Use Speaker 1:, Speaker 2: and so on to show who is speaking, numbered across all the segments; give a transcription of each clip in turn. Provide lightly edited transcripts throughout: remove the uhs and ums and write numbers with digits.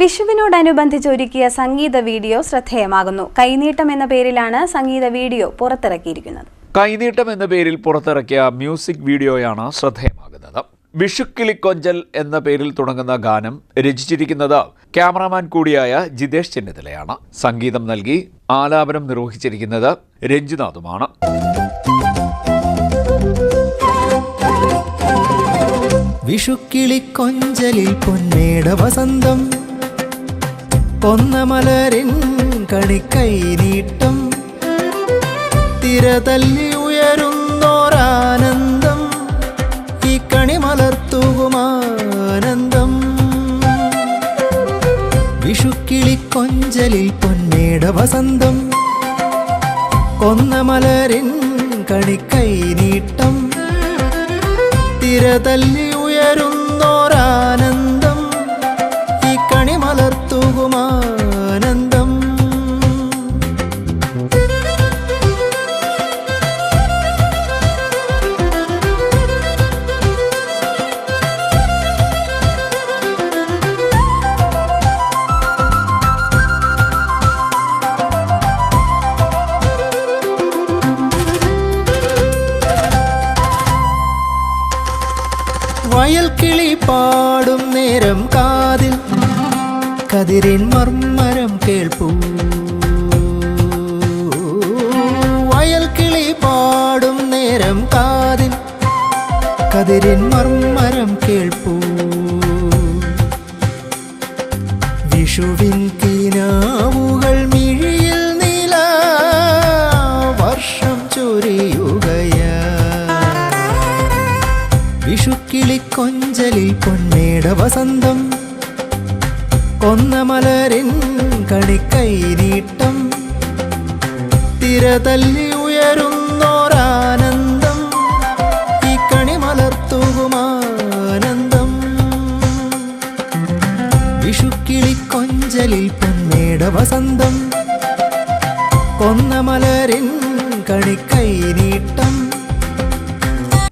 Speaker 1: വിഷുവിനോടനുബന്ധിച്ച് ഒരുക്കിയ സംഗീത വീഡിയോ ശ്രദ്ധേയമാകുന്നു. കൈനീട്ടം എന്ന പേരിലാണ് സംഗീത വീഡിയോ പുറത്തിറക്കിയിരിക്കുന്നത്.
Speaker 2: കൈനീട്ടം എന്ന പേരിൽ പുറത്തിറക്കിയ മ്യൂസിക് വീഡിയോയാണ് ശ്രദ്ധേയമാകുന്നത്. വിഷുക്കിളിക്കൊഞ്ചൽ എന്ന പേരിൽ തുടങ്ങുന്ന ഗാനം രചിച്ചിരിക്കുന്നത് ക്യാമറാമാൻ കൂടിയായ ജിതേഷ് ചെന്നിത്തലയാണ്. സംഗീതം നൽകി ആലാപനം നിർവഹിച്ചിരിക്കുന്നത് രഞ്ജിനാഥുമാണ്.
Speaker 3: വിഷുക്കിളിക്കൊഞ്ചലിൽ പൊന്നേട വസന്തം, പൊന്നമലരിൻ കണിക്കൈനീട്ടം, തിരതല്ലി ഉയരുന്നോരാനന്ദം, ഈ കണിമലർത്തുകുമാനന്ദം. വിഷുക്കിളിക്കൊഞ്ചലിൽ പൊന്നേട വസന്തം, പൊന്നമലരിൻ കണിക്കൈനീട്ടം, തിരതല്ലി ഉയരുന്നോരാനന്ദം, ഈ കണിമലർത്തുകുമാനന്ദം. വയൽക്കിളി പാടും നേരം കാതിൽ കതിരിൻ മർമ്മരം കേൾപ്പൂ. വയൽക്കിളി പാടും നേരം കാതിൽ കതിരിൻ മർമ്മരം കേൾപ്പൂ. വിഷുവിൻ കിനാവുകൾ മിഴിയിൽ നീല വർഷം ചൊരിയുകയാ. വിഷുക്കിളിക്കൊഞ്ചലിൽ പൊന്നേട വസന്തം, പൊന്നമലരിൻ കണിക്കൈനീട്ടം, തിരതല്ലി ഉയരുന്നോരാനന്ദം, ഈ കണിമലർത്തുകുമാനന്ദം. വിഷുക്കിളിക്കൊഞ്ചലിൽ പൊന്നേട വസന്തം, പൊന്നമലരിൻ കണിക്കൈനീട്ടം.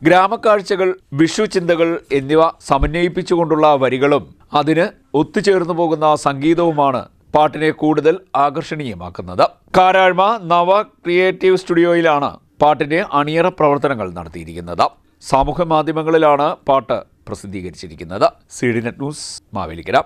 Speaker 2: ഗ്രാമക്കാഴ്ചകൾ, വിഷു ചിന്തകൾ എന്നിവ സമന്വയിപ്പിച്ചുകൊണ്ടുള്ള വരികളും അതിന് ഒത്തുചേർന്നു പോകുന്ന സംഗീതവുമാണ് പാട്ടിനെ കൂടുതൽ ആകർഷണീയമാക്കുന്നത്. കാരാഴ്മ നവ ക്രിയേറ്റീവ് സ്റ്റുഡിയോയിലാണ് പാട്ടിന്റെ അണിയറ പ്രവർത്തനങ്ങൾ നടത്തിയിരിക്കുന്നത്. സാമൂഹ്യ മാധ്യമങ്ങളിലാണ് പാട്ട് പ്രസിദ്ധീകരിച്ചിരിക്കുന്നത്. CDNet news, Mavelikkara.